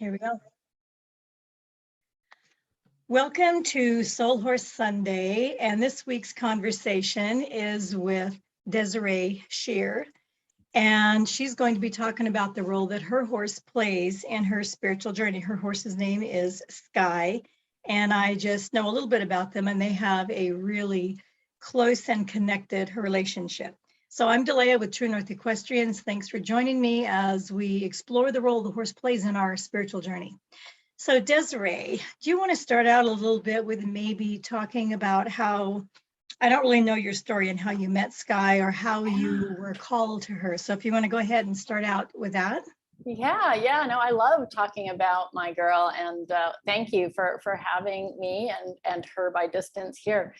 Here we go. Welcome to Soul Horse Sunday, and this week's conversation is with Desiree Sher, and she's going to be talking about the role that her horse plays in her spiritual journey. Her horse's name is Skye, and I just know a little bit about them, and they have a really close and connected relationship. So I'm Delia with True North Equestrians. Thanks for joining me as we explore the role the horse plays in our spiritual journey. So Desiree, do you want to start out a little bit with maybe talking about how, I don't really know your story and how you met Skye or how you were called to her. So if you want to go ahead and start out with that. Yeah. No, I love talking about my girl, and thank you for having me and her by distance here.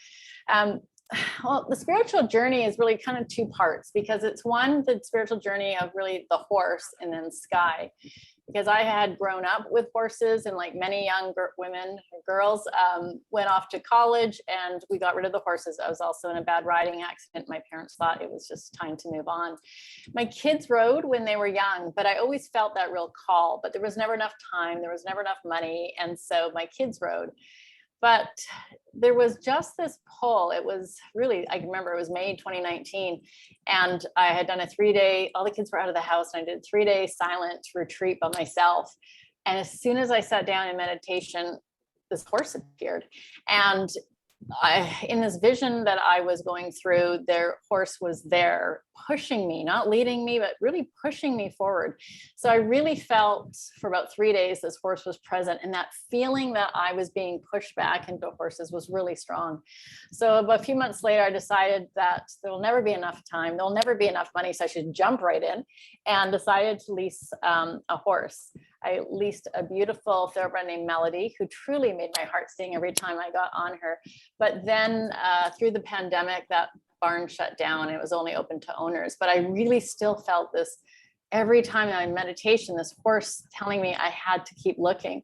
Well, the spiritual journey is really kind of two parts, because it's one, the spiritual journey of really the horse, and then Skye. Because I had grown up with horses, and like many young women, girls, went off to college and we got rid of the horses. I was also in a bad riding accident. My parents thought it was just time to move on. My kids rode when they were young, but I always felt that real call, but there was never enough time. There was never enough money. And so my kids rode. But there was just this pull. It was really, I remember it was May 2019, and I had done a 3-day, all the kids were out of the house, and I did a 3-day silent retreat by myself. And as soon as I sat down in meditation, this horse appeared. And in this vision that I was going through, their horse was there pushing me, not leading me, but really pushing me forward. So I really felt for about 3 days, this horse was present, and that feeling that I was being pushed back into horses was really strong. So about a few months later, I decided that there will never be enough time. There'll never be enough money. So I should jump right in, and decided to lease a horse. I leased a beautiful thoroughbred named Melody, who truly made my heart sing every time I got on her. But then through the pandemic, that barn shut down. It was only open to owners. But I really still felt this every time I'm in meditation, this horse telling me I had to keep looking.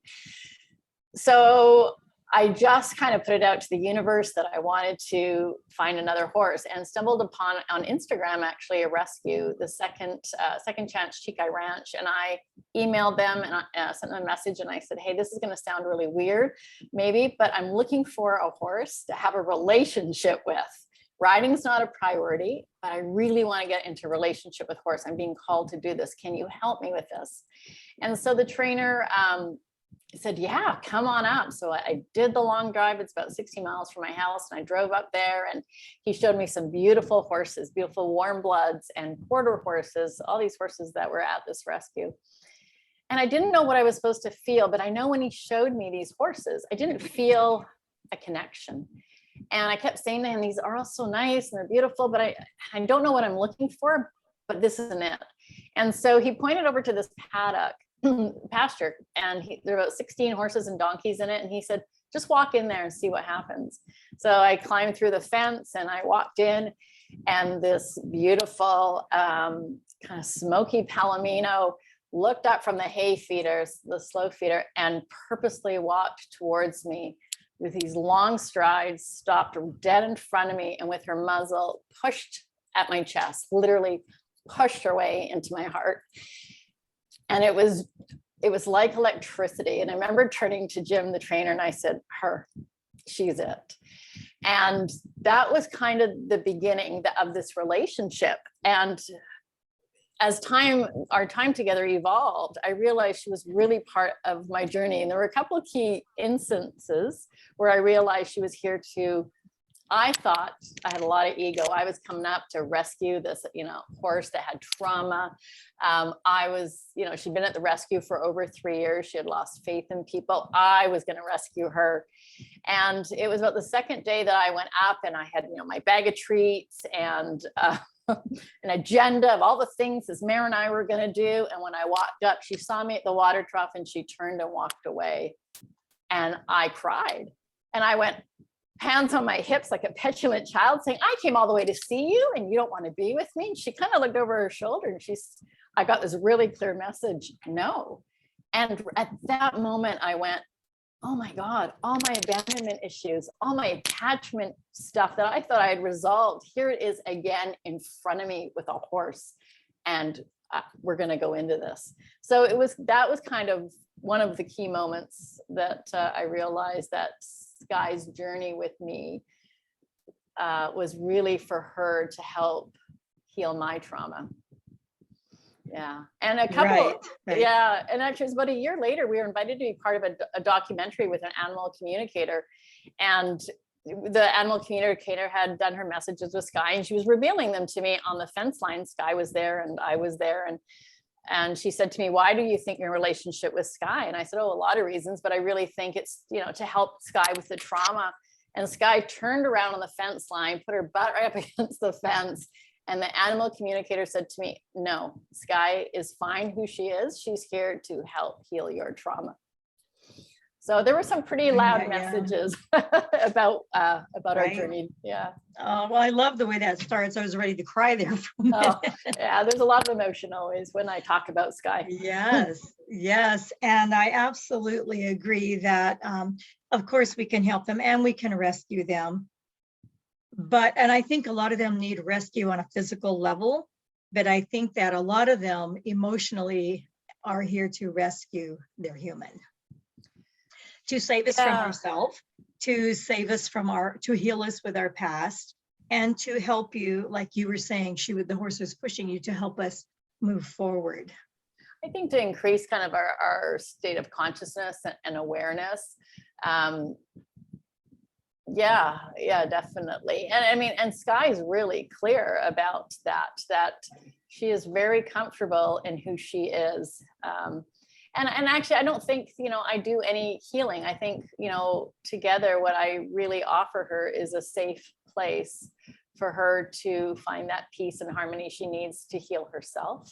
So I just kind of put it out to the universe that I wanted to find another horse, and stumbled upon on Instagram, actually, a rescue, the Second Chance Chikai Ranch. And I emailed them and I sent them a message, and I said, hey, this is going to sound really weird, maybe, but I'm looking for a horse to have a relationship with. Riding's not a priority, but I really want to get into a relationship with horse. I'm being called to do this. Can you help me with this? And so the trainer, said, yeah, come on up. So I did the long drive. It's about 60 miles from my house. And I drove up there, and he showed me some beautiful horses, beautiful warm bloods and quarter horses, all these horses that were at this rescue. And I didn't know what I was supposed to feel, but I know when he showed me these horses, I didn't feel a connection. And I kept saying to him, these are all so nice and they're beautiful, but I don't know what I'm looking for, but this isn't it. And so he pointed over to this paddock, pasture, and there were about 16 horses and donkeys in it, and he said, just walk in there and see what happens. So I climbed through the fence and I walked in, and this beautiful kind of smoky palomino looked up from the hay feeders, the slow feeder, and purposely walked towards me with these long strides, stopped dead in front of me, and with her muzzle pushed at my chest, literally pushed her way into my heart. And it was like electricity. And I remember turning to Jim, the trainer, and I said, she's it. And that was kind of the beginning of this relationship. And as our time together evolved, I realized she was really part of my journey. And there were a couple of key instances where I realized she was here to, I thought I had a lot of ego. I was coming up to rescue this, horse that had trauma. She'd been at the rescue for over 3 years. She had lost faith in people. I was going to rescue her. And it was about the second day that I went up, and I had, my bag of treats and an agenda of all the things this mare and I were going to do. And when I walked up, she saw me at the water trough, and she turned and walked away. And I cried, and I went, hands on my hips like a petulant child, saying, I came all the way to see you and you don't want to be with me. And she kind of looked over her shoulder, and I got this really clear message, no. And at that moment I went, oh my God, all my abandonment issues, all my attachment stuff that I thought I had resolved, here it is again in front of me with a horse. And we're going to go into this. So that was kind of one of the key moments that I realized that Skye's journey with me was really for her to help heal my trauma. Yeah. And a couple, Right. yeah. And actually, it was about a year later, we were invited to be part of a documentary with an animal communicator. And the animal communicator had done her messages with Skye, and she was revealing them to me on the fence line. Skye was there and I was there. And she said to me, why do you think your relationship with Skye? And I said, oh, a lot of reasons, but I really think it's, you know, to help Skye with the trauma. And Skye turned around on the fence line, put her butt right up against the fence. And the animal communicator said to me, no, Skye is fine who she is. She's here to help heal your trauma. So there were some pretty loud messages about our journey. Yeah. Well, I love the way that starts. I was ready to cry there for a minute. Yeah, there's a lot of emotion always when I talk about Skye. Yes. And I absolutely agree that, of course, we can help them and we can rescue them. And I think a lot of them need rescue on a physical level, but I think that a lot of them emotionally are here to rescue their human, to save us from ourselves, to save us from to heal us with our past, and to help you, like you were saying, the horse was pushing you to help us move forward. I think to increase kind of our state of consciousness and awareness. Yeah, definitely. And I mean, and Skye's really clear about that she is very comfortable in who she is. And actually, I don't think, you know, I do any healing. I think, you know, together, what I really offer her is a safe place for her to find that peace and harmony she needs to heal herself.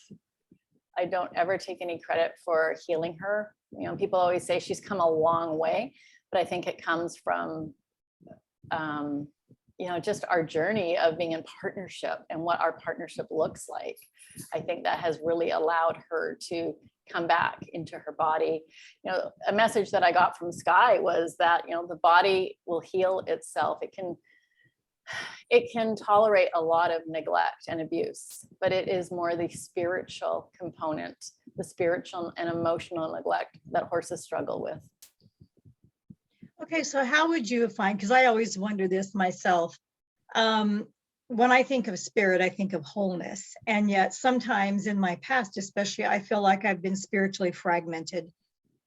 I don't ever take any credit for healing her. You know, people always say she's come a long way, but I think it comes from, you know, just our journey of being in partnership and what our partnership looks like. I think that has really allowed her to come back into her body. You know, a message that I got from Skye was that, you know, the body will heal itself. It can tolerate a lot of neglect and abuse, but it is more the spiritual component, the spiritual and emotional neglect that horses struggle with. Okay, so how would you find, because I always wonder this myself, when I think of spirit, I think of wholeness. And yet sometimes in my past, especially, I feel like I've been spiritually fragmented.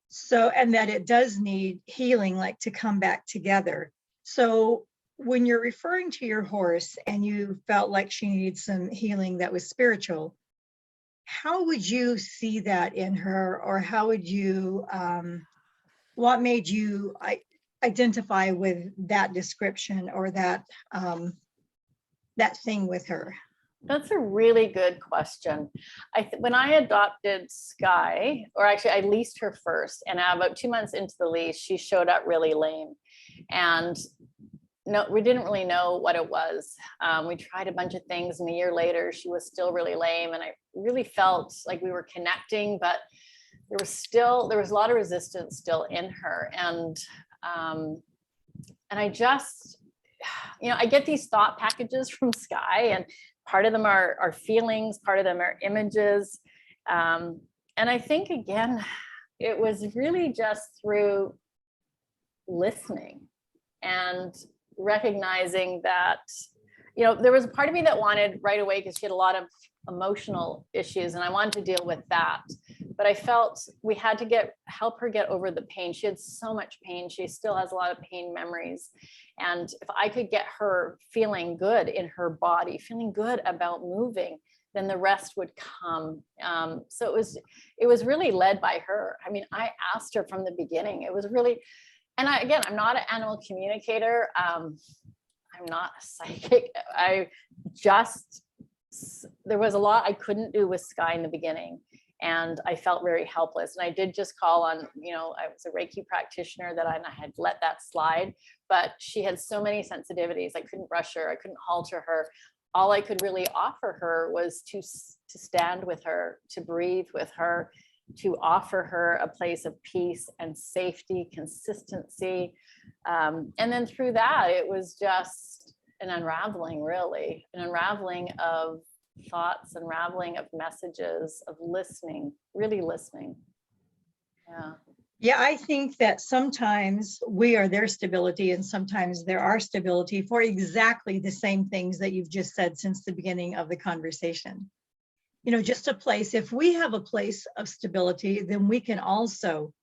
So, and that it does need healing, like to come back together. So when you're referring to your horse and you felt like she needed some healing that was spiritual, how would you see that in her? Or how would you, what made you identify with that description or that that thing with her? That's a really good question. When I adopted Skye, or actually I leased her first, and about 2 months into the lease, she showed up really lame. And no, we didn't really know what it was. We tried a bunch of things, and a year later, she was still really lame. And I really felt like we were connecting, but there was a lot of resistance still in her. And I just, you know, I get these thought packages from Skye, and part of them are feelings, part of them are images. And I think, again, it was really just through listening and recognizing that, you know, there was a part of me that wanted right away, because she had a lot of emotional issues and I wanted to deal with that. But I felt we had to help her get over the pain. She had so much pain. She still has a lot of pain memories. And if I could get her feeling good in her body, feeling good about moving, then the rest would come. So it was really led by her. I mean, I asked her from the beginning. It was really, and again, I'm not an animal communicator. I'm not a psychic. There was a lot I couldn't do with Skye in the beginning. And I felt very helpless. And I did just call on, you know, I was a Reiki practitioner and I had let that slide, but she had so many sensitivities. I couldn't rush her. I couldn't halter her. All I could really offer her was to stand with her, to breathe with her, to offer her a place of peace and safety, consistency. And then through that, it was just an unraveling, really, an unraveling of thoughts, unraveling of messages, of listening, really listening. Yeah. Yeah, I think that sometimes we are their stability and sometimes they're our stability for exactly the same things that you've just said since the beginning of the conversation. You know, just a place, if we have a place of stability, then we can also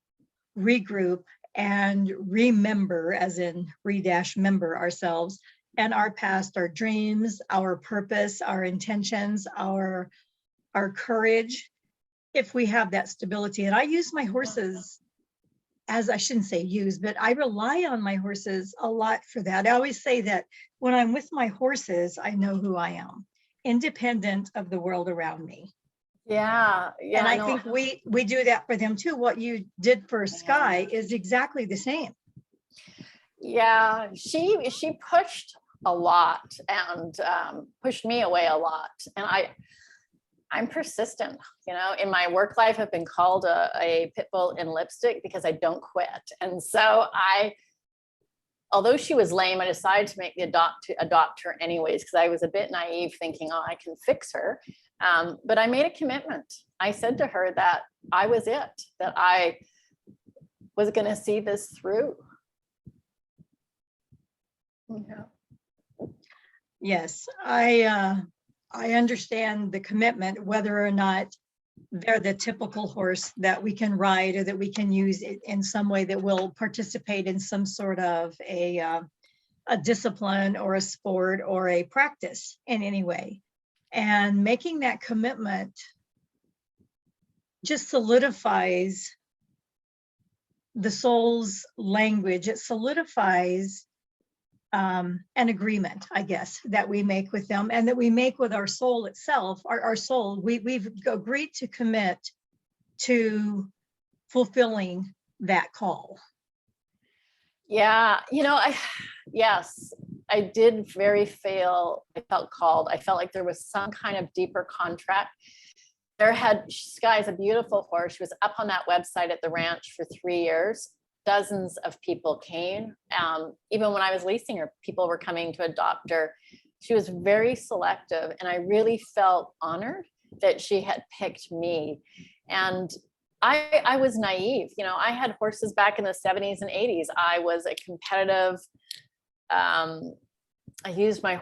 regroup and remember, as in re-member ourselves and our past, our dreams, our purpose, our intentions, our courage, if we have that stability. And I use my horses, as I shouldn't say use, but I rely on my horses a lot for that. I always say that when I'm with my horses, I know who I am, independent of the world around me. Yeah, yeah. And I No, think we do that for them too. What you did for Skye is exactly the same. yeah, she pushed a lot and pushed me away a lot. And I'm persistent. You know, in my work life, I've been called a pit bull in lipstick because I don't quit. And so although she was lame, I decided to adopt her anyways, because I was a bit naive thinking, oh, I can fix her. But I made a commitment. I said to her that I was it, that I was going to see this through. Yeah. Yes, I understand the commitment, whether or not they're the typical horse that we can ride or that we can use in some way that will participate in some sort of a discipline or a sport or a practice in any way. And making that commitment just solidifies the soul's language. It solidifies an agreement, I guess, that we make with them and that we make with our soul itself. Our soul, we've agreed to commit to fulfilling that call. Yeah, you know, yes, I did I felt called. I felt like there was some kind of deeper contract. Skye's a beautiful horse. She was up on that website at the ranch for 3 years. Dozens of people came. Even when I was leasing her, people were coming to adopt her. She was very selective, and I really felt honored that she had picked me. And I was naive. You know, I had horses back in the 70s and 80s. I was a competitive, I used my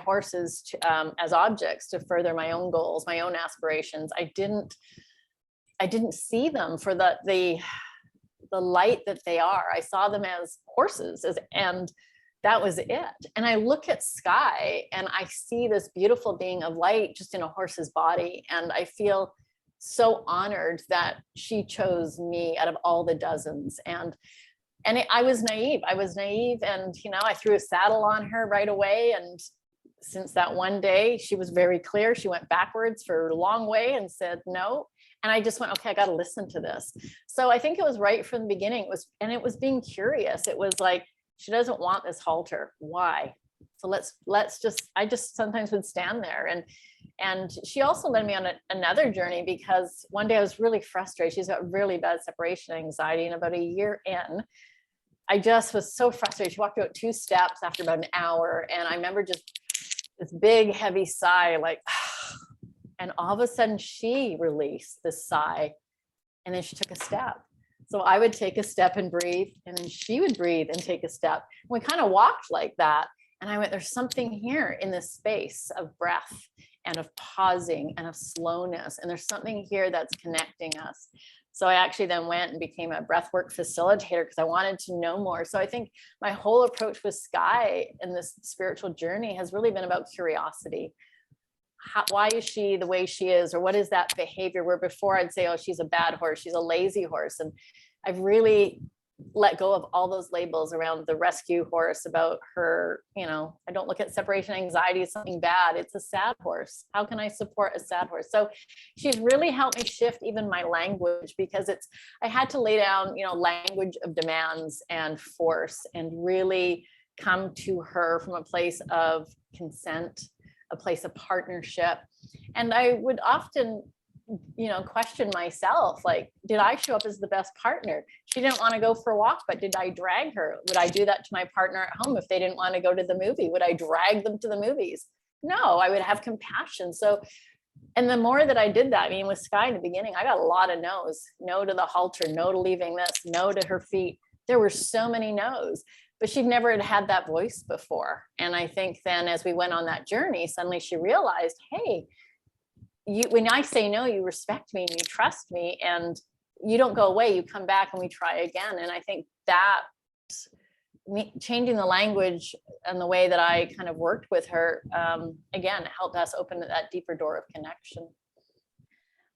horses as objects to further my own goals, my own aspirations. I didn't see them for the light that they are. I saw them as horses, and that was it. And I look at Skye and I see this beautiful being of light just in a horse's body. And I feel so honored that she chose me out of all the dozens. And I was naive. And, you know, I threw a saddle on her right away. And since that one day, she was very clear. She went backwards for a long way and said no. And I just went, okay, I got to listen to this. So I think it was right from the beginning. It was being curious. It was like, she doesn't want this halter. Why? So I just sometimes would stand there. And she also led me on another journey, because one day I was really frustrated. She's got really bad separation anxiety. And about a year in, I just was so frustrated. She walked out 2 steps after about an hour. And I remember just this big, heavy sigh, like, and all of a sudden she released this sigh, and then she took a step. So I would take a step and breathe, and then she would breathe and take a step. We kind of walked like that. And I went, there's something here in this space of breath and of pausing and of slowness. And there's something here that's connecting us. So I actually then went and became a breathwork facilitator because I wanted to know more. So I think my whole approach with Skye in this spiritual journey has really been about curiosity. Why is she the way she is? Or what is that behavior? Where before I'd say, oh, she's a bad horse, she's a lazy horse. And I've really let go of all those labels around the rescue horse, about her, you know, I don't look at separation anxiety as something bad. It's a sad horse. How can I support a sad horse? So she's really helped me shift even my language, because I had to lay down, you know, language of demands and force, and really come to her from a place of consent, a place of partnership. And I would often, you know, question myself, like, did I show up as the best partner? She didn't want to go for a walk, but did I drag her? Would I do that to my partner at home if they didn't want to go to the movie? Would I drag them to the movies? No, I would have compassion. So And the more that I did that, I mean, with Skye in the beginning, I got a lot of no's. No to the halter, no to leaving this, no to her feet. There were so many no's, but she'd never had that voice before. And I think then as we went on that journey, suddenly she realized, hey, when I say no, you respect me and you trust me and you don't go away, you come back and we try again. And I think that changing the language and the way that I kind of worked with her, again, helped us open that deeper door of connection.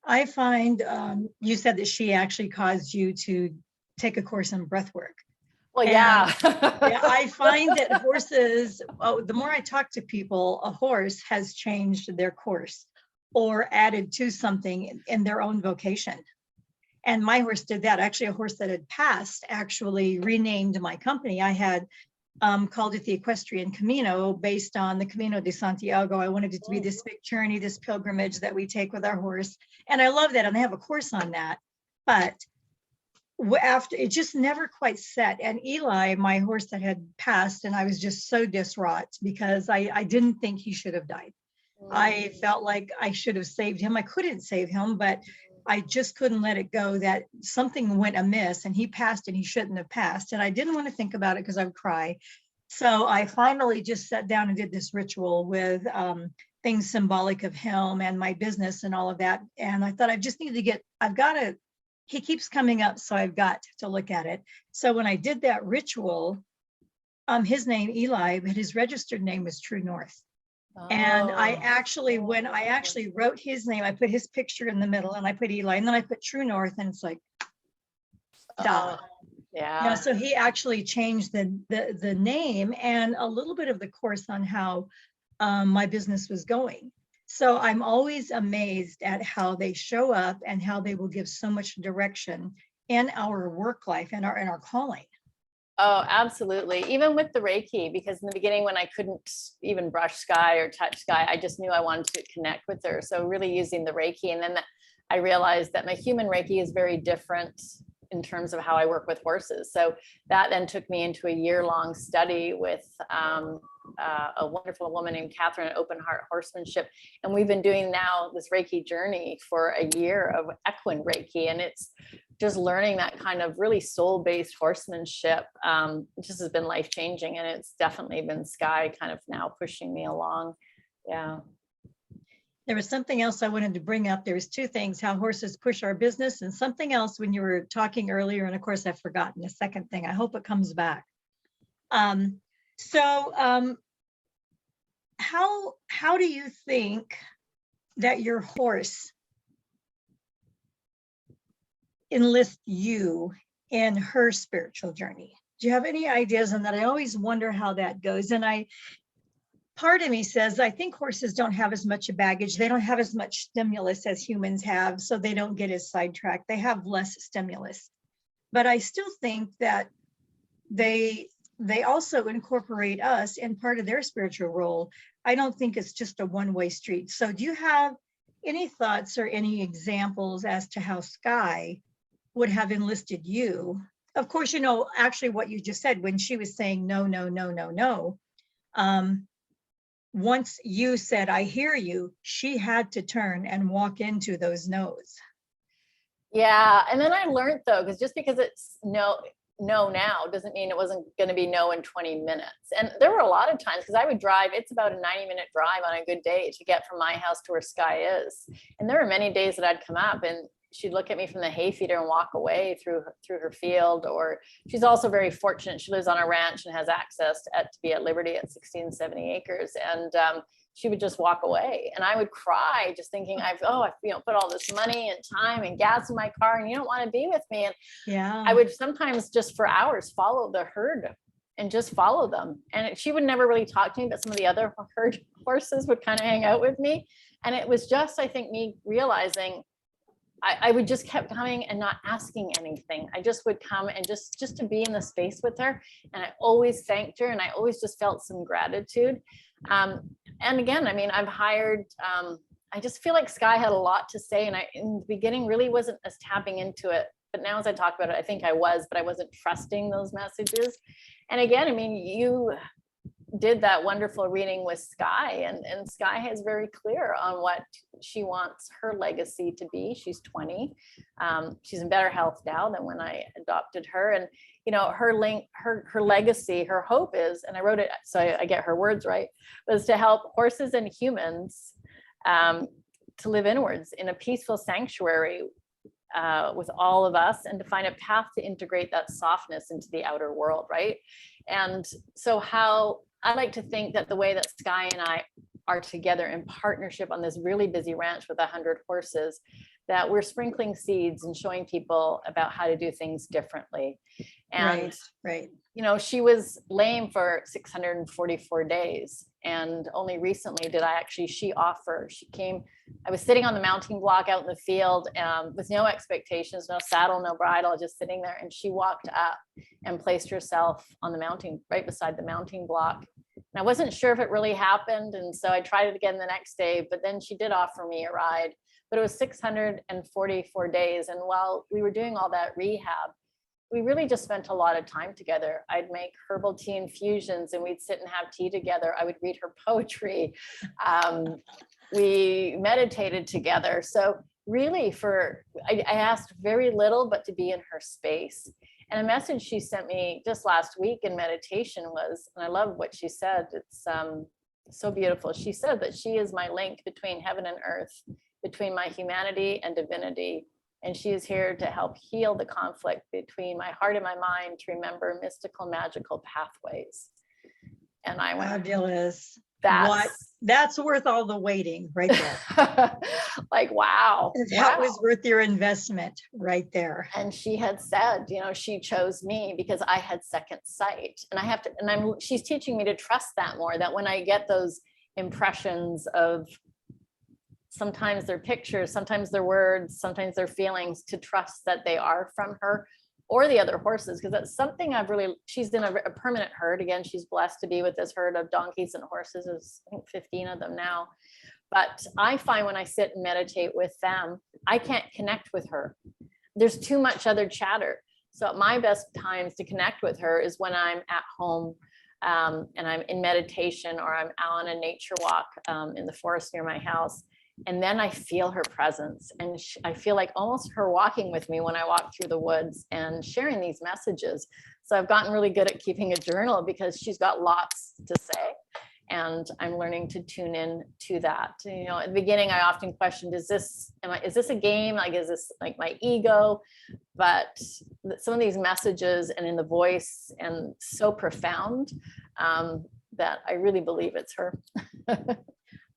I find you said that she actually caused you to take a course in breath work. Well, yeah. Yeah, I find that horses, the more I talk to people, a horse has changed their course or added to something in their own vocation. And my horse did that. Actually, a horse that had passed actually renamed my company. I had called it the Equestrian Camino based on the Camino de Santiago. I wanted it to be this big journey, this pilgrimage that we take with our horse. And I love that. And I have a course on that. But after, it just never quite set. And Eli, my horse that had passed, and I was just so distraught because I didn't think he should have died. I felt like I should have saved him. I couldn't save him, but I just couldn't let it go that something went amiss and he passed and he shouldn't have passed. And I didn't want to think about it because I would cry. So I finally just sat down and did this ritual with things symbolic of him and my business and all of that. And I thought I just need to get, he keeps coming up, so I've got to look at it. So when I did that ritual, his name Eli, but his registered name was True North. And when I actually wrote his name, I put his picture in the middle and I put Eli and then I put True North and it's like, duh. Yeah. You know, so he actually changed the name and a little bit of the course on how my business was going. So I'm always amazed at how they show up and how they will give so much direction in our work life and our calling. Oh, absolutely. Even with the Reiki, because in the beginning when I couldn't even brush Skye or touch Skye, I just knew I wanted to connect with her. So really using the Reiki. And then I realized that my human Reiki is very different in terms of how I work with horses. So that then took me into a year-long study with a wonderful woman named Catherine at Open Heart Horsemanship. And we've been doing now this Reiki journey for a year of equine Reiki. And it's just learning that kind of really soul-based horsemanship just has been life-changing. And it's definitely been Skye kind of now pushing me along. Yeah. There was something else I wanted to bring up. There's two things, how horses push our business, and something else when you were talking earlier. And of course, I've forgotten the second thing. I hope it comes back. How do you think that your horse enlist you in her spiritual journey? Do you have any ideas on that? I always wonder how that goes. And part of me says, I think horses don't have as much baggage. They don't have as much stimulus as humans have, so they don't get as sidetracked. They have less stimulus. But I still think that they also incorporate us in part of their spiritual role. I don't think it's just a one-way street. So do you have any thoughts or any examples as to how Skye would have enlisted you? Of course, you know, actually what you just said when she was saying no, no, no, no, no. Once you said, I hear you, she had to turn and walk into those no's. Yeah. And then I learned though, because just because it's no now doesn't mean it wasn't going to be no in 20 minutes. And there were a lot of times because I would drive, it's about a 90-minute drive on a good day to get from my house to where Skye is. And there were many days that I'd come up and she'd look at me from the hay feeder and walk away through her field. Or she's also very fortunate. She lives on a ranch and has access to be at liberty at 16, 70 acres. And she would just walk away. And I would cry just thinking, I've put all this money and time and gas in my car and you don't want to be with me. And yeah, I would sometimes just for hours follow the herd and just follow them. And she would never really talk to me, but some of the other herd horses would kind of hang out with me. And it was just, I think, me realizing I would just kept coming and not asking anything. I just would come and just to be in the space with her. And I always thanked her and I always just felt some gratitude. And again, I mean, I've hired, I just feel like Skye had a lot to say and I, in the beginning, really wasn't as tapping into it. But now as I talk about it, I think I was, but I wasn't trusting those messages. And again, I mean, did that wonderful reading with Skye, and Skye is very clear on what she wants her legacy to be. She's 20. She's in better health now than when I adopted her. And, you know, her legacy, her hope is, and I wrote it so I get her words right, was to help horses and humans to live inwards in a peaceful sanctuary with all of us, and to find a path to integrate that softness into the outer world, right? And so how I like to think that the way that Skye and I are together in partnership on this really busy ranch with 100 horses, that we're sprinkling seeds and showing people about how to do things differently. And right. you know, she was lame for 644 days. And only recently did she came, I was sitting on the mounting block out in the field with no expectations, no saddle, no bridle, just sitting there. And she walked up and placed herself on the mounting, right beside the mounting block. And I wasn't sure if it really happened. And so I tried it again the next day, but then she did offer me a ride. But it was 644 days. And while we were doing all that rehab, we really just spent a lot of time together. I'd make herbal tea infusions and we'd sit and have tea together. I would read her poetry. We meditated together. So really I asked very little, but to be in her space. And a message she sent me just last week in meditation was, and I love what she said, it's so beautiful. She said that she is my link between heaven and earth, between my humanity and divinity. And she is here to help heal the conflict between my heart and my mind, to remember mystical, magical pathways. And I went, fabulous. That's worth all the waiting right there. Like, wow. That was worth your investment right there. And she had said, you know, she chose me because I had second sight. And she's teaching me to trust that more, that when I get those impressions of, sometimes they're pictures, sometimes they're words, sometimes they're feelings, to trust that they are from her or the other horses. Because that's something she's in a permanent herd. Again, she's blessed to be with this herd of donkeys and horses. There's, I think, 15 of them now. But I find when I sit and meditate with them, I can't connect with her. There's too much other chatter. So my best times to connect with her is when I'm at home and I'm in meditation, or I'm out on a nature walk in the forest near my house. And then I feel her presence, and I feel like almost her walking with me when I walk through the woods and sharing these messages. So I've gotten really good at keeping a journal because she's got lots to say, and I'm learning to tune in to that. You know, at the beginning, I often questioned, is this a game? Like, is this like my ego? But some of these messages and in the voice, and so profound that I really believe it's her.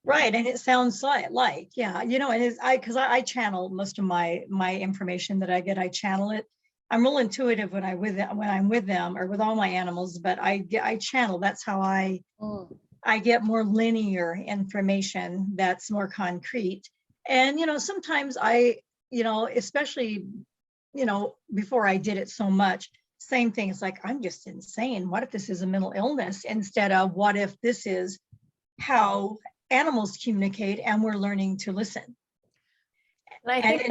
Right. And it sounds like, yeah, you know, and because I channel most of my information that I get, I channel it. I'm real intuitive when I'm with them or with all my animals, but I channel. That's how I get more linear information that's more concrete. And, you know, sometimes especially, you know, before I did it so much, same thing. It's like, I'm just insane. What if this is a mental illness, instead of what if this is how animals communicate and we're learning to listen. And I think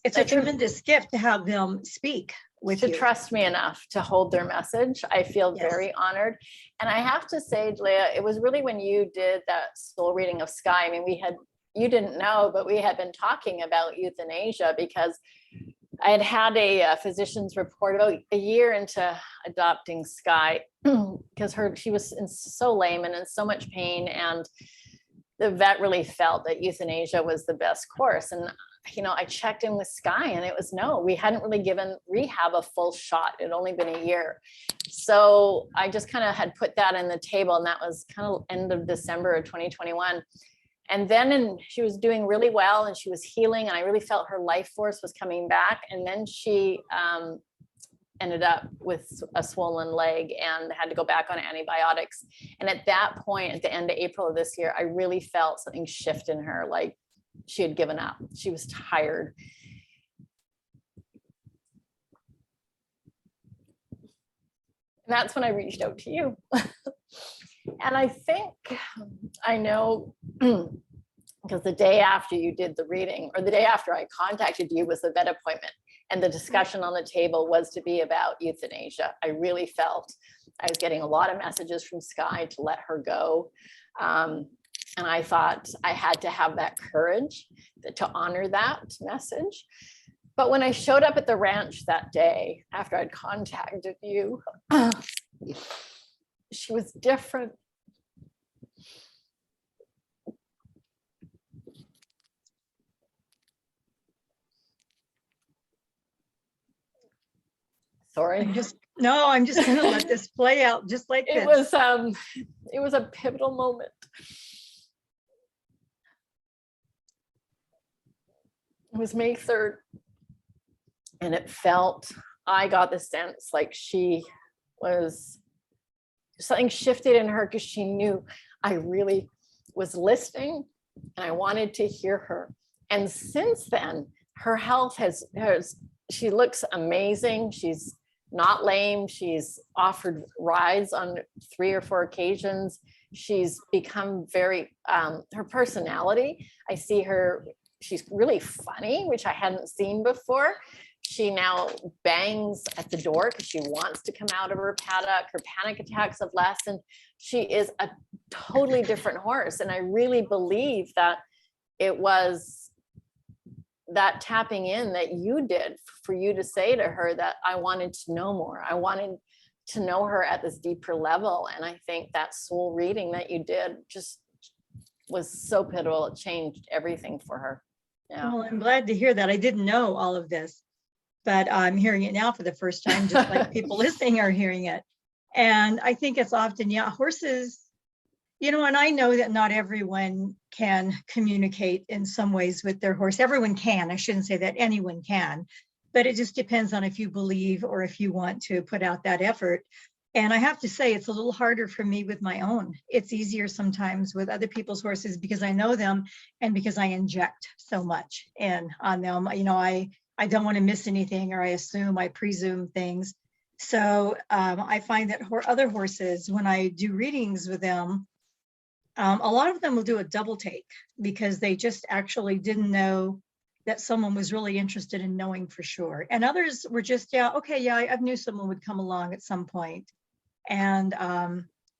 it's a tremendous gift to have them speak with you. To trust me enough to hold their message. I feel very honored. And I have to say, Leah, it was really when you did that soul reading of Skye. I mean, you didn't know, but we had been talking about euthanasia, because I had a physician's report about a year into adopting Skye, because she was so lame and in so much pain, and the vet really felt that euthanasia was the best course. And you know, I checked in with Skye, and it was no. We hadn't really given rehab a full shot. It had only been a year, so I just kind of had put that on the table, and that was kind of end of December of 2021. And then she was doing really well, and she was healing, and I really felt her life force was coming back. And then she ended up with a swollen leg and had to go back on antibiotics. And at that point, at the end of April of this year, I really felt something shift in her, like she had given up. She was tired. And that's when I reached out to you. And I think I know, because the day after you did the reading, or the day after I contacted you, was the vet appointment. And the discussion on the table was to be about euthanasia. I really felt I was getting a lot of messages from Skye to let her go. And I thought I had to have that courage to honor that message. But when I showed up at the ranch that day, after I'd contacted you, she was different. Sorry. I'm just going to let this play out just like It this. was a pivotal moment. It was May 3rd, and I got the sense like she was, something shifted in her because she knew I really was listening and I wanted to hear her. And since then, her health she looks amazing. She's not lame. She's offered rides on 3 or 4 occasions. She's become very, her personality, I see her, she's really funny, which I hadn't seen before. She now bangs at the door because she wants to come out of her paddock. Her panic attacks have lessened. She is a totally different horse. And I really believe that it was that tapping in that you did for you to say to her that I wanted to know more. I wanted to know her at this deeper level. And I think that soul reading that you did just was so pivotal. It changed everything for her. Yeah. Well, I'm glad to hear that. I didn't know all of this, but I'm hearing it now for the first time, just like people listening are hearing it. And I think it's often, horses, and I know that not everyone can communicate in some ways with their horse. Everyone can. I shouldn't say that anyone can, but it just depends on if you believe or if you want to put out that effort. And I have to say, it's a little harder for me with my own. It's easier sometimes with other people's horses because I know them and because I inject so much in on them. I don't want to miss anything, or I presume things. So I find that other horses, when I do readings with them, a lot of them will do a double take because they just actually didn't know that someone was really interested in knowing for sure. And others were just, I knew someone would come along at some point. And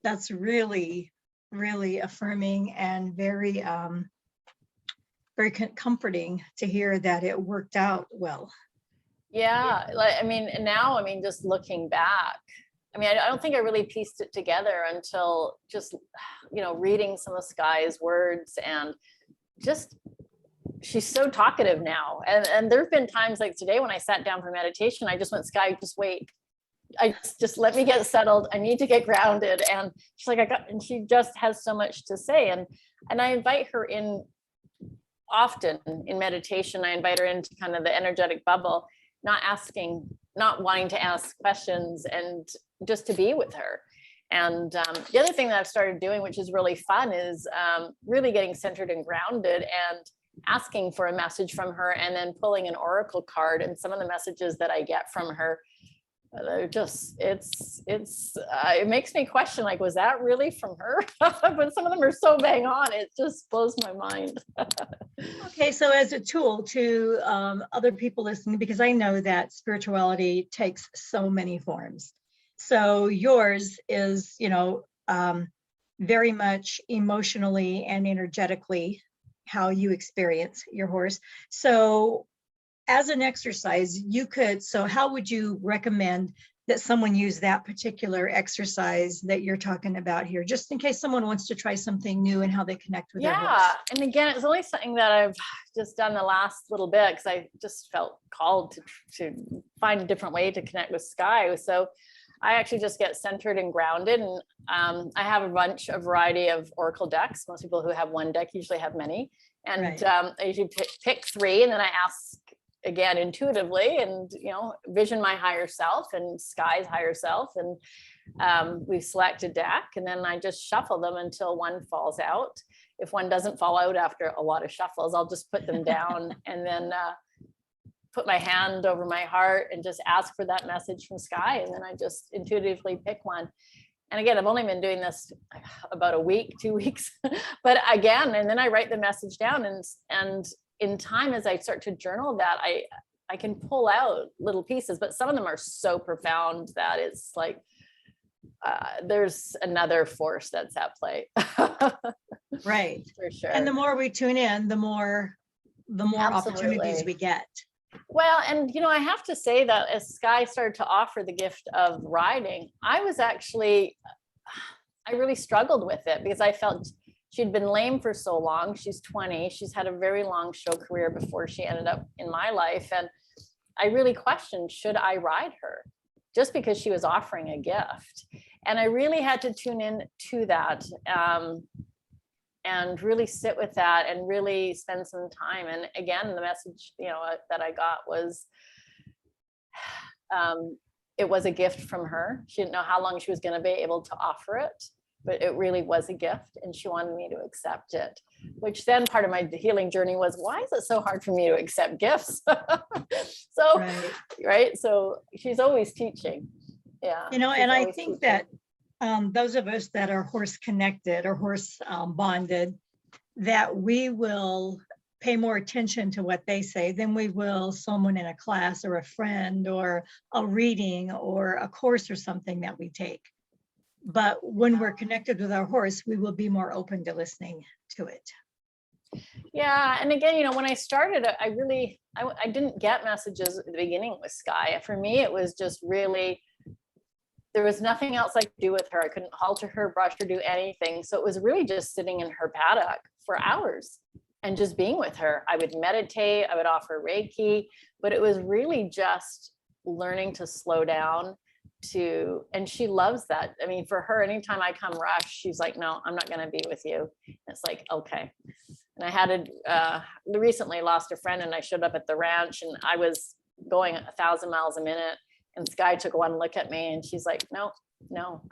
that's really, really affirming and very, very comforting to hear that it worked out well. Yeah, just looking back, I don't think I really pieced it together until just, reading some of Skye's words, and just, she's so talkative now. And there've been times like today when I sat down for meditation, I just went, Skye, just wait. Just let me get settled. I need to get grounded. And she's like, and she just has so much to say. And I invite her in often in meditation. I invite her into kind of the energetic bubble, not wanting to ask questions, and just to be with her. And the other thing that I've started doing, which is really fun, is really getting centered and grounded and asking for a message from her, and then pulling an oracle card. And some of the messages that I get from her, they're just, it makes me question, like, was that really from her? But some of them are so bang on, it just blows my mind. Okay, so as a tool to other people listening, because I know that spirituality takes so many forms. So yours is, very much emotionally and energetically how you experience your horse. So as an exercise, how would you recommend that someone use that particular exercise that you're talking about here, just in case someone wants to try something new and how they connect with their horse? Yeah, and again, it's only something that I've just done the last little bit because I just felt called to find a different way to connect with Skye. So I actually just get centered and grounded, and I have a variety of oracle decks. Most people who have one deck usually have many, and right. I usually pick 3, and then I ask again intuitively, and vision my higher self and Skye's higher self, and we select a deck, and then I just shuffle them until one falls out. If one doesn't fall out after a lot of shuffles, I'll just put them down and then put my hand over my heart and just ask for that message from Skye, and then I just intuitively pick one. And again, I've only been doing this about a week, 2 weeks, but again, and then I write the message down, and in time, as I start to journal that, I can pull out little pieces, but some of them are so profound that it's like, there's another force that's at play. Right. For sure. And the more we tune in, the more opportunities Absolutely. we get. Well, and I have to say that as Skye started to offer the gift of riding, I really struggled with it because I felt she'd been lame for so long. She's 20. She's had a very long show career before she ended up in my life. And I really questioned, should I ride her? Just because she was offering a gift. And I really had to tune in to that and really sit with that and really spend some time. And again, the message, that I got was, it was a gift from her. She didn't know how long she was going to be able to offer it, but it really was a gift. And she wanted me to accept it, which then part of my healing journey was, why is it so hard for me to accept gifts? So, right. So she's always teaching. Yeah. And I think that those of us that are horse connected or horse bonded, that we will pay more attention to what they say than we will someone in a class or a friend or a reading or a course or something that we take. But when we're connected with our horse, we will be more open to listening to it. Yeah. And again, when I started, I didn't get messages at the beginning with Skye. For me, it was just really, there was nothing else I could do with her. I couldn't halter her, brush her, do anything. So it was really just sitting in her paddock for hours and just being with her. I would meditate, I would offer Reiki, but it was really just learning to slow down and she loves that. I mean, for her, anytime I come rush, she's like, no, I'm not going to be with you. And it's like, okay. And I had recently lost a friend and I showed up at the ranch and I was going 1,000 miles a minute. And Skye took one look at me and she's like, no,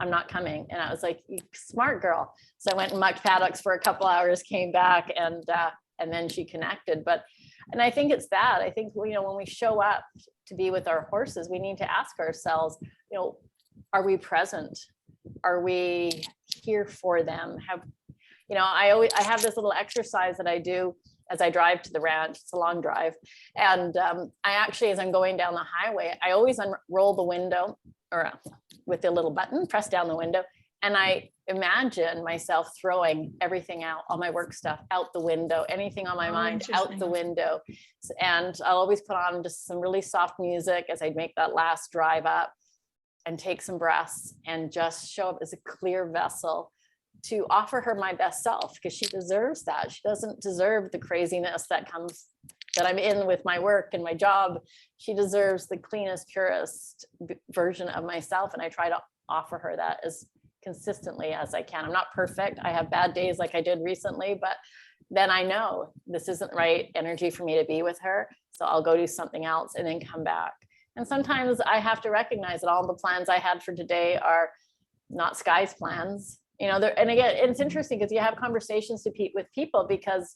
I'm not coming. And I was like, you smart girl. So I went and mucked paddocks for a couple hours, came back and then she connected. And I think it's that. I think, when we show up to be with our horses, we need to ask ourselves, are we present? Are we here for them? I have this little exercise that I do as I drive to the ranch. It's a long drive. And I actually, as I'm going down the highway, I always unroll the window or with the little button, press down the window. And I imagine myself throwing everything out, all my work stuff out the window, anything on my mind out the window. And I'll always put on just some really soft music as I make that last drive up and take some breaths and just show up as a clear vessel to offer her my best self, because she deserves that. She doesn't deserve the craziness that I'm in with my work and my job. She deserves the cleanest, purest version of myself. And I try to offer her that as consistently as I can. I'm not perfect. I have bad days like I did recently, but then I know this isn't right energy for me to be with her. So I'll go do something else and then come back. And sometimes I have to recognize that all the plans I had for today are not Skye's plans. And again, it's interesting because you have conversations with people because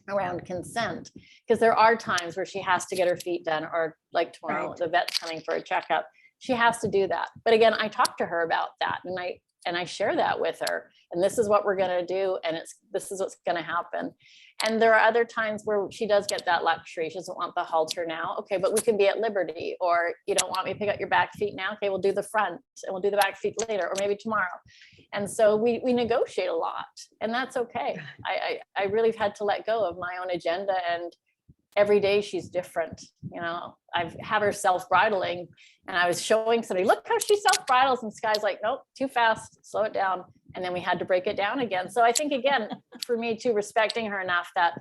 around consent, because there are times where she has to get her feet done, or like tomorrow, the vet's coming for a checkup. She has to do that. But again, I talk to her about that and I share that with her. And this is what we're going to do. And this is what's going to happen. And there are other times where she does get that luxury. She doesn't want the halter now. Okay, but we can be at liberty. Or you don't want me to pick up your back feet now. Okay, we'll do the front and we'll do the back feet later, or maybe tomorrow. And so we negotiate a lot, and that's okay. I really had to let go of my own agenda, and every day she's different. I have her self-bridling, and I was showing somebody, look how she self-bridles, and Skye's like, nope, too fast, slow it down. And then we had to break it down again. So I think, again, for me too, respecting her enough that,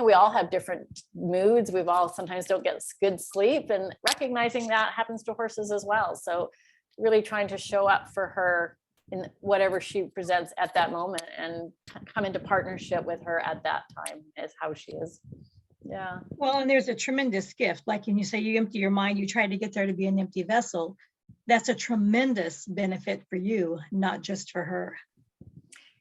we all have different moods. We've all sometimes don't get good sleep, and recognizing that happens to horses as well. So really trying to show up for her in whatever she presents at that moment and come into partnership with her at that time is how she is. Yeah. Well, and there's a tremendous gift. Like when you say you empty your mind, you try to get there to be an empty vessel. That's a tremendous benefit for you, not just for her.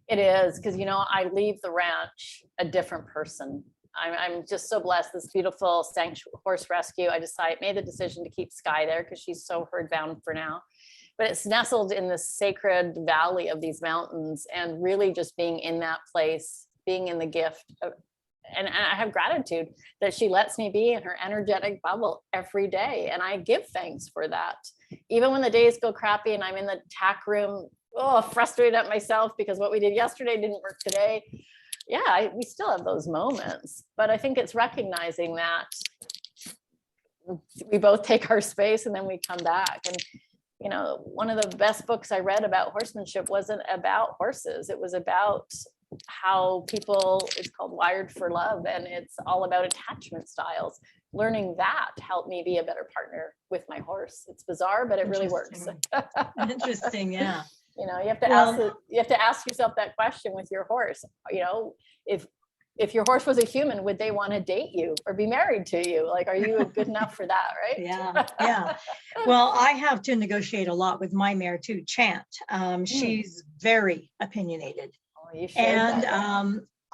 It is, because, I leave the ranch a different person. I'm just so blessed. This beautiful sanctuary horse rescue. I made the decision to keep Skye there because she's so herd bound for now. But it's nestled in this sacred valley of these mountains, and really just being in that place, being in the gift and I have gratitude that she lets me be in her energetic bubble every day. And I give thanks for that. Even when the days go crappy and I'm in the tack room, frustrated at myself because what we did yesterday didn't work today. Yeah, we still have those moments. But I think it's recognizing that we both take our space and then we come back. And you know, one of the best books I read about horsemanship wasn't about horses. It was about how people, it's called Wired for Love, and it's all about attachment styles. Learning that helped me be a better partner with my horse. It's bizarre, but it really works. Interesting, yeah. You know, you have to ask yourself that question with your horse. You know, if your horse was a human, would they want to date you or be married to you? Like, are you good enough for that, right? Yeah. Well, I have to negotiate a lot with my mare too, Chant. She's very opinionated. Oh, you should. And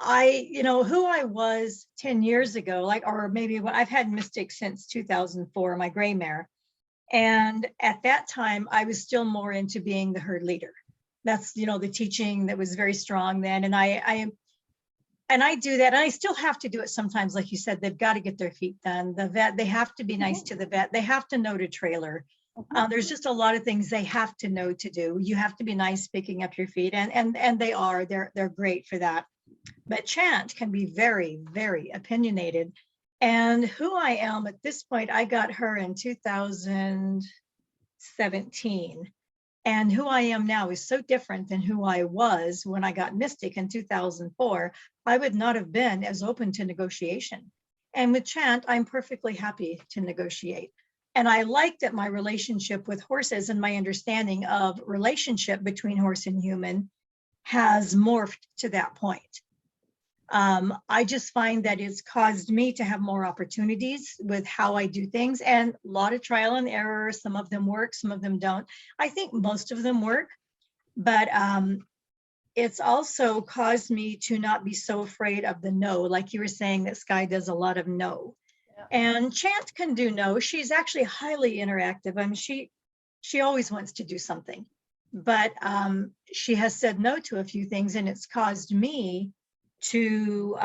who I was 10 years ago, or maybe when I've had Mystic since 2004, my gray mare. And at that time, I was still more into being the herd leader. That's, the teaching that was very strong then. And I do that. And I still have to do it sometimes. Like you said, they've got to get their feet done. The vet, they have to be nice to the vet. They have to know to trailer. There's just a lot of things they have to know to do. You have to be nice picking up your feet. And they are, they're great for that. But Chant can be very, very opinionated. And who I am at this point, I got her in 2017. And who I am now is so different than who I was when I got Mystic in 2004. I would not have been as open to negotiation. And with Chant, I'm perfectly happy to negotiate. And I like that my relationship with horses and my understanding of relationship between horse and human has morphed to that point. I just find that it's caused me to have more opportunities with how I do things, and a lot of trial and error. Some of them work, some of them don't. I think most of them work, but it's also caused me to not be so afraid of the no. Like you were saying, that Skye does a lot of no. Yeah. And Chant can do no. She's actually highly interactive. I mean, she always wants to do something, but she has said no to a few things, and it's caused me to,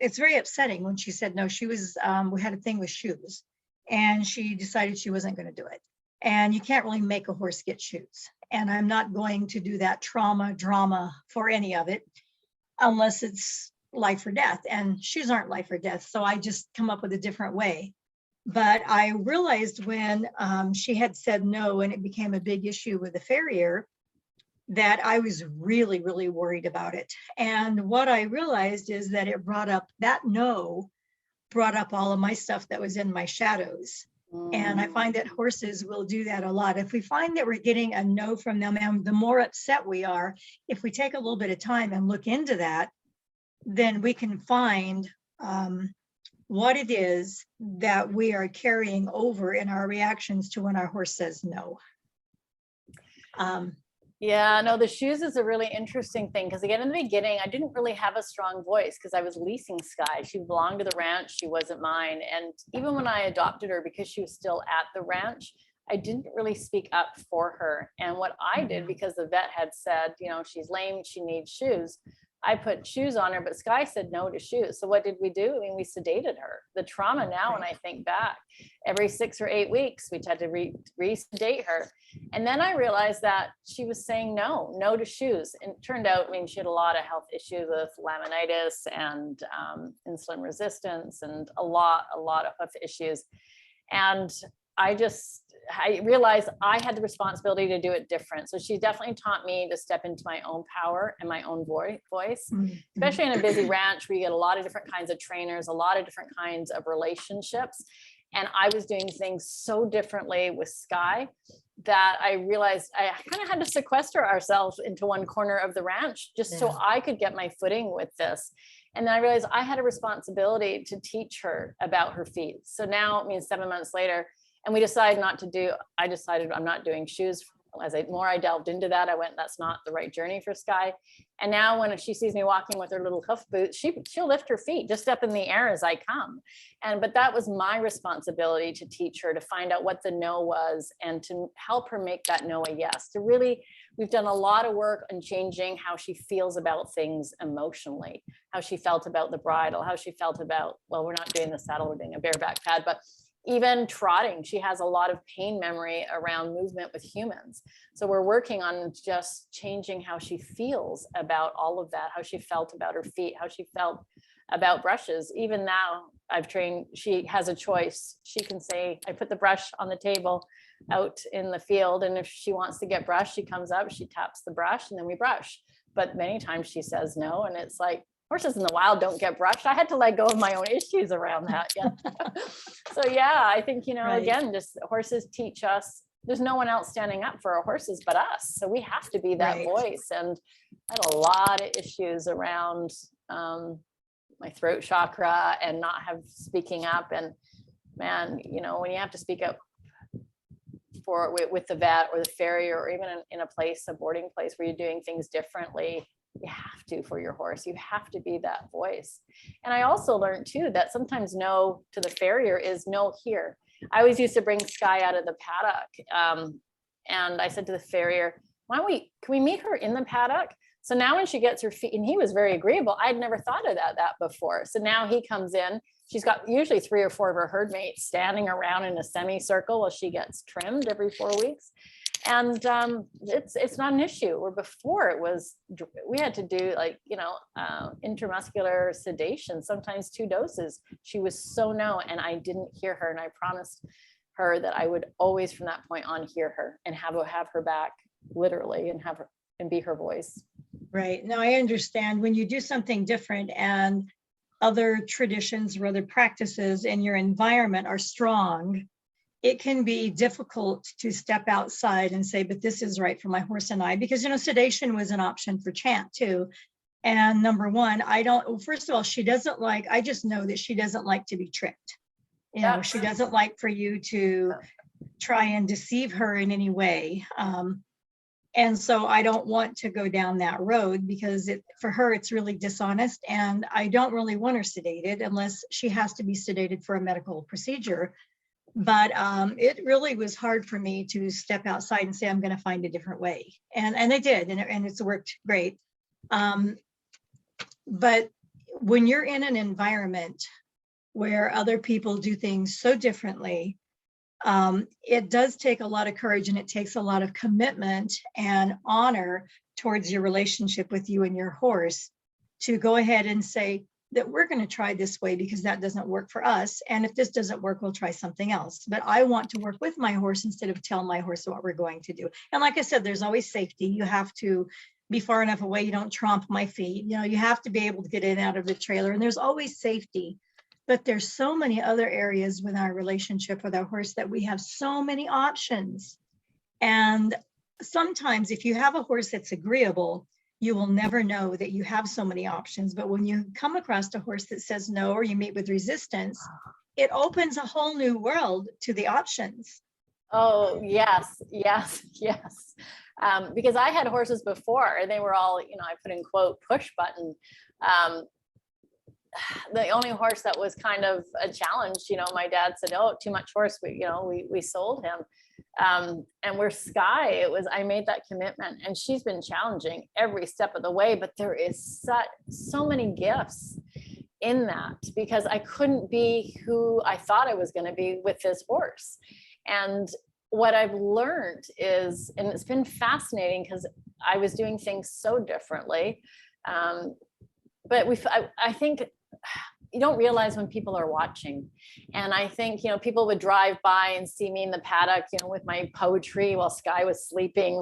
it's very upsetting when she said no. She was, we had a thing with shoes, and she decided she wasn't going to do it. And you can't really make a horse get shoes. And I'm not going to do that drama for any of it, unless it's life or death. And shoes aren't life or death. So I just come up with a different way. But I realized when she had said no, and it became a big issue with the farrier, that I was really, really worried about it. And what I realized is that it brought up all of my stuff that was in my shadows. And I find that horses will do that a lot. If we find that we're getting a no from them, and the more upset we are, if we take a little bit of time and look into that, then we can find what it is that we are carrying over in our reactions to when our horse says no. Yeah, no, the shoes is a really interesting thing, because again, in the beginning, I didn't really have a strong voice because I was leasing Skye. She belonged to the ranch. She wasn't mine. And even when I adopted her, because she was still at the ranch, I didn't really speak up for her. And what I did, because the vet had said, she's lame, she needs shoes, I put shoes on her, but Skye said no to shoes. So what did we do? I mean, we sedated her. The trauma now, when I think back, every 6 or 8 weeks, we had to re-sedate her. And then I realized that she was saying no to shoes. And it turned out, she had a lot of health issues with laminitis and insulin resistance and a lot of issues. And I realized I had the responsibility to do it different. So she definitely taught me to step into my own power and my own voice, especially in a busy ranch where you get a lot of different kinds of trainers, a lot of different kinds of relationships. And I was doing things so differently with Skye that I realized I kind of had to sequester ourselves into one corner of the ranch just so I could get my footing with this. And then I realized I had a responsibility to teach her about her feet. So now, 7 months later, and I decided I'm not doing shoes more I delved into that, I went, that's not the right journey for Skye. And now when she sees me walking with her little hoof boots, she'll lift her feet just up in the air as I come. But that was my responsibility to teach her, to find out what the no was and to help her make that no a yes. We've done a lot of work on changing how she feels about things emotionally, how she felt about the bridle, how she felt about, well, we're not doing the saddle, we're doing a bareback pad, but even trotting, she has a lot of pain memory around movement with humans. So we're working on just changing how she feels about all of that, how she felt about her feet, how she felt about brushes. Even now I've trained, she has a choice. She can say, I put the brush on the table out in the field, and if she wants to get brushed, she comes up, she taps the brush, and then we brush. But many times she says no, and it's like, horses in the wild don't get brushed. I had to let go of my own issues around that. Yeah. So yeah, I think, right. Again, just horses teach us, there's no one else standing up for our horses but us. So we have to be that voice. And I had a lot of issues around my throat chakra and not speaking up. And man, when you have to speak up with the vet or the farrier, or even in a boarding place where you're doing things differently, you have to for your horse. You have to be that voice. And I also learned too that sometimes no to the farrier is no here. I always used to bring Skye out of the paddock, and I said to the farrier, can we meet her in the paddock? So now when she gets her feet, and he was very agreeable. I'd never thought of that before. So now he comes in. She's got usually 3 or 4 of her herd mates standing around in a semicircle while she gets trimmed every 4 weeks. And it's not an issue. Where before it was, we had to do intramuscular sedation, sometimes 2 doses. She was so no, and I didn't hear her. And I promised her that I would always from that point on hear her and have her back literally and have her and be her voice. Right. Now I understand when you do something different and other traditions or other practices in your environment are strong, it can be difficult to step outside and say, but this is right for my horse and I, because, sedation was an option for Chant too. And number one, first of all, I just know that she doesn't like to be tricked. She doesn't like for you to try and deceive her in any way. And so I don't want to go down that road because for her, it's really dishonest. And I don't really want her sedated unless she has to be sedated for a medical procedure. But it really was hard for me to step outside and say, I'm going to find a different way. And I did, and it's worked great. But when you're in an environment where other people do things so differently, it does take a lot of courage, and it takes a lot of commitment and honor towards your relationship with you and your horse to go ahead and say that we're going to try this way because that doesn't work for us. And if this doesn't work, we'll try something else. But I want to work with my horse instead of tell my horse what we're going to do. And like I said, there's always safety. You have to be far enough away. You don't tromp my feet. You have to be able to get in and out of the trailer, and there's always safety. But there's so many other areas with our relationship with our horse that we have so many options. And sometimes if you have a horse that's agreeable, you will never know that you have so many options. But when you come across a horse that says no, or you meet with resistance, it opens a whole new world to the options. Oh, yes. Because I had horses before, and they were all, I put in quote, push button. The only horse that was kind of a challenge, my dad said, oh, too much horse. We sold him. And where Skye, I made that commitment, and she's been challenging every step of the way, but there is so many gifts in that, because I couldn't be who I thought I was going to be with this horse. And what I've learned is, and it's been fascinating because I was doing things so differently. But I think you don't realize when people are watching. And I think, people would drive by and see me in the paddock, with my poetry while Skye was sleeping,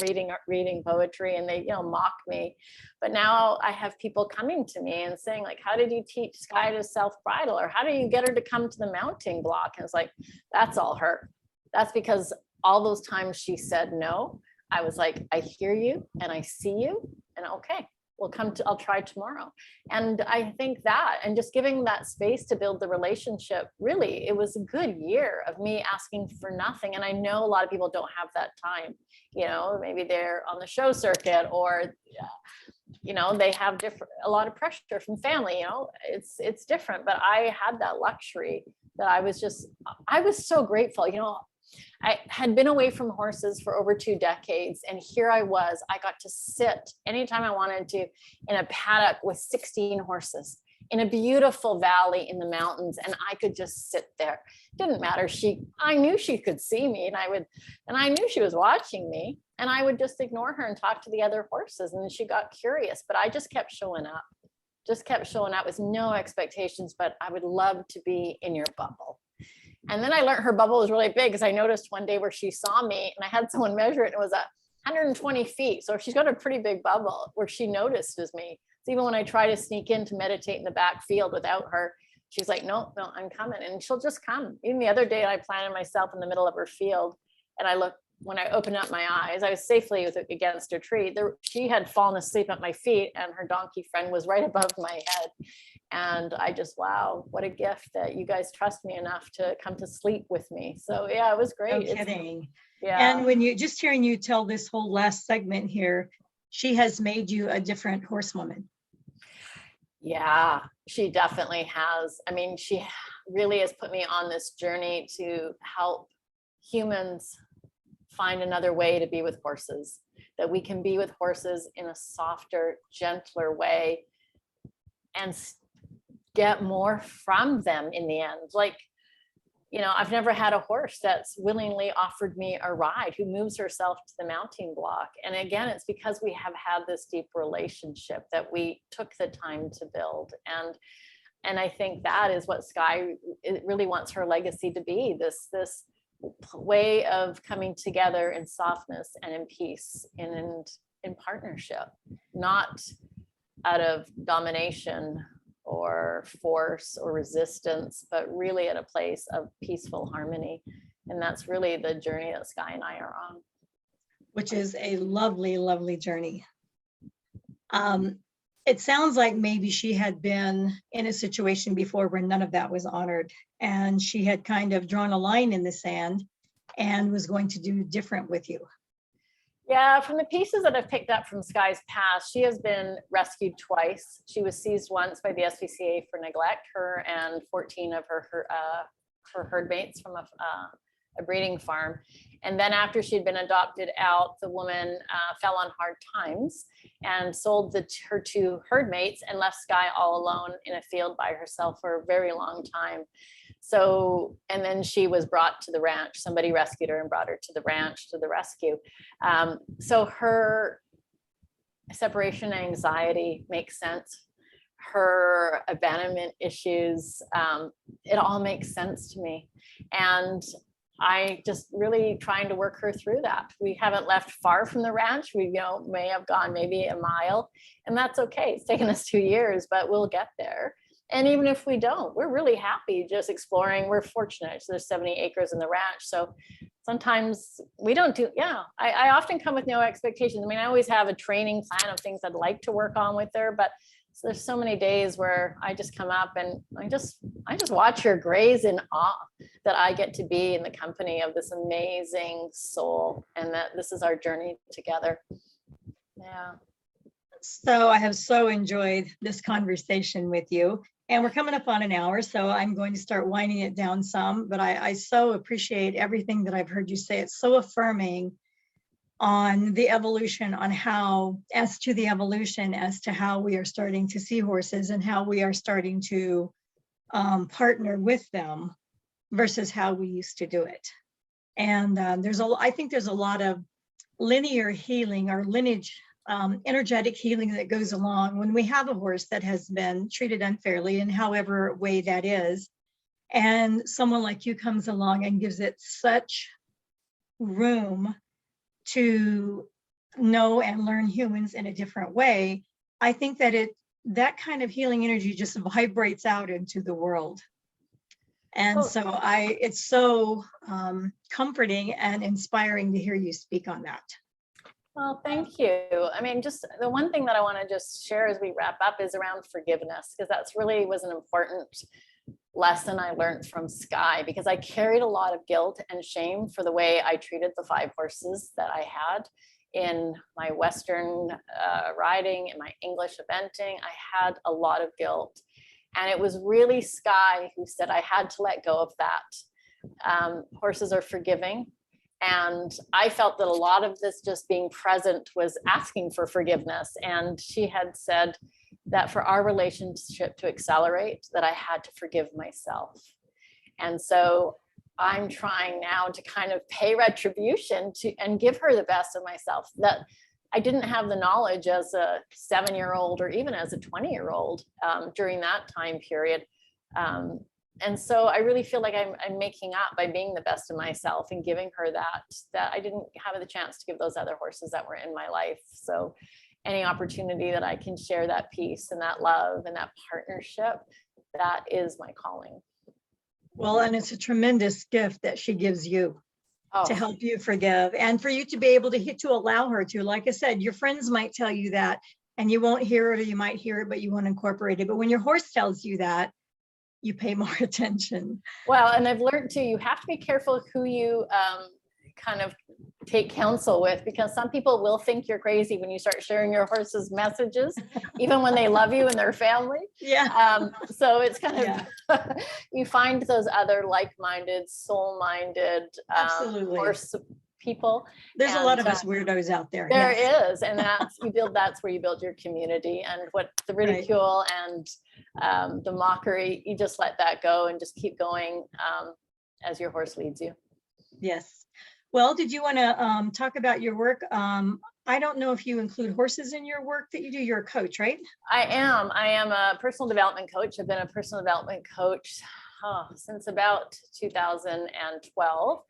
reading poetry, and they, mock me. But now I have people coming to me and saying, like, how did you teach Skye to self-bridle? Or how do you get her to come to the mounting block? And it's like, that's all her. That's because all those times she said no, I was like, I hear you and I see you, and okay, I'll try tomorrow. And I think that, and just giving that space to build the relationship, really, it was a good year of me asking for nothing. And I know a lot of people don't have that time, you know, maybe they're on the show circuit, or, you know, they have a lot of pressure from family, you know, it's different, but I had that luxury that I was so grateful, you know. I had been away from horses for over 2 decades, and here I got to sit anytime I wanted to in a paddock with 16 horses in a beautiful valley in the mountains, and I could just sit there. Didn't matter. I knew she could see me, and I knew she was watching me, and I would just ignore her and talk to the other horses, and then she got curious, but I just kept showing up with no expectations, but I would love to be in your bubble. And then I learned her bubble was really big, because I noticed one day where she saw me, and I had someone measure it, and it was 120 feet. So she's got a pretty big bubble where she notices me. So even when I try to sneak in to meditate in the back field without her, she's like, no, I'm coming. And she'll just come. Even the other day, I planted myself in the middle of her field, and when I opened up my eyes, I was safely against a tree. She had fallen asleep at my feet, and her donkey friend was right above my head. And I just, wow, what a gift that you guys trust me enough to come to sleep with me. So yeah, it was great. No kidding. Yeah. And when just hearing you tell this whole last segment here, she has made you a different horsewoman. Yeah, she definitely has. I mean, she really has put me on this journey to help humans find another way to be with horses, that we can be with horses in a softer, gentler way and get more from them in the end. Like, you know, I've never had a horse that's willingly offered me a ride, who moves herself to the mounting block. And again, it's because we have had this deep relationship that we took the time to build. And I think that is what Skye really wants her legacy to be, this way of coming together in softness and in peace and in partnership, not out of domination or force or resistance, but really at a place of peaceful harmony. And that's really the journey that Skye and I are on. Which is a lovely, lovely journey. It sounds like maybe she had been in a situation before where none of that was honored, and she had kind of drawn a line in the sand and was going to do different with you. Yeah, from the pieces that I've picked up from Skye's past, she has been rescued twice. She was seized once by the SPCA for neglect, her and 14 of her herd mates from a breeding farm. And then after she'd been adopted out, the woman fell on hard times and sold her 2 herd mates and left Skye all alone in a field by herself for a very long time. So, and then she was brought to the ranch. Somebody rescued her and brought her to the ranch to the rescue. So her separation anxiety makes sense. Her abandonment issues, it all makes sense to me. And I just really trying to work her through that. We haven't left far from the ranch. We, you know, may have gone maybe a mile, and that's okay. It's taken us 2 years, but we'll get there. And even if we don't, we're really happy just exploring. We're fortunate. So there's 70 acres in the ranch. So sometimes we don't do, I often come with no expectations. I mean, I always have a training plan of things I'd like to work on with her, but so there's so many days where I just come up and I just watch her graze in awe that I get to be in the company of this amazing soul, and that this is our journey together. Yeah. So I have so enjoyed this conversation with you. And we're coming up on an hour, so I'm going to start winding it down some, but I so appreciate everything that I've heard you say. It's so affirming on the evolution, as to how we are starting to see horses and how we are starting to partner with them versus how we used to do it. And I think there's a lot of linear healing or lineage energetic healing that goes along when we have a horse that has been treated unfairly in however way that is, and someone like you comes along and gives it such room to know and learn humans in a different way. I think that that kind of healing energy just vibrates out into the world. And so it's so comforting and inspiring to hear you speak on that. Well, thank you. I mean, just the one thing that I want to just share as we wrap up is around forgiveness, because that's really was an important lesson I learned from Skye, because I carried a lot of guilt and shame for the way I treated the 5 horses that I had in my Western riding, in my English eventing. I had a lot of guilt. And it was really Skye who said I had to let go of that. Horses are forgiving. And I felt that a lot of this just being present was asking for forgiveness. And she had said that for our relationship to accelerate, that I had to forgive myself. And so I'm trying now to kind of pay retribution to and give her the best of myself that I didn't have the knowledge as a 7-year-old or even as a 20-year-old during that time period. And so I really feel like I'm making up by being the best of myself and giving her that I didn't have the chance to give those other horses that were in my life. So any opportunity that I can share that peace and that love and that partnership, that is my calling. Well, and it's a tremendous gift that she gives you to help you forgive and for you to be able to allow her to. Like I said, your friends might tell you that and you won't hear it, or you might hear it, but you won't incorporate it. But when your horse tells you that, you pay more attention. Well, and I've learned too, you have to be careful who you kind of take counsel with, because some people will think you're crazy when you start sharing your horse's messages, even when they love you and their family. Yeah. So it's kind of, you find those other like-minded, soul-minded horse people. There's a lot of us weirdos out there. There is, and that's where you build your community. And what the ridicule and the mockery, you just let that go and just keep going as your horse leads you. Yes. Well, did you want to talk about your work? I don't know if you include horses in your work that you do. You're a coach, right? I am a personal development coach. I've been a personal development coach since about 2012.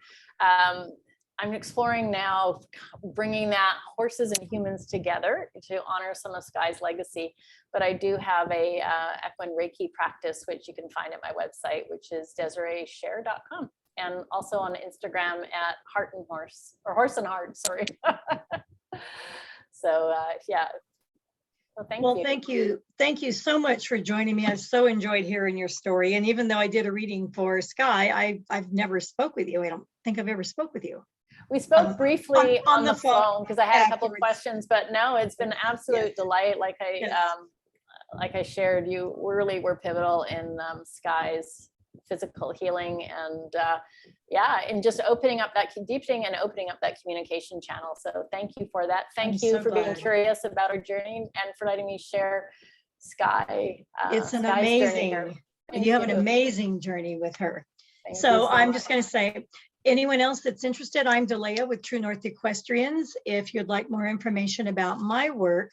I'm exploring now bringing that horses and humans together to honor some of Skye's legacy. But I do have a equine Reiki practice, which you can find at my website, which is DesireeSher.com, and also on Instagram at Heart and Horse, or Horse and Heart, sorry. So yeah. Well, thank you. Thank you so much for joining me. I've so enjoyed hearing your story. And even though I did a reading for Skye, I've never spoke with you. I don't think I've ever spoke with you. We spoke briefly on the phone because I had a couple of questions, but no, it's been an absolute delight. Like I shared, you really were pivotal in Skye's physical healing and and just opening up that deepening and opening up that communication channel. So thank you for that. Thank you for being curious about our journey and for letting me share Skye. It's an amazing, you have an amazing journey with her. So I'm just going to say, anyone else that's interested, I'm Delea with True North Equestrians. If you'd like more information about my work,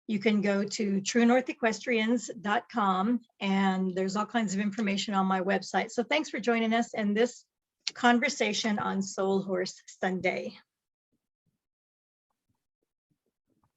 you can go to truenorthequestrians.com, and there's all kinds of information on my website. So thanks for joining us in this conversation on Soul Horse Sunday.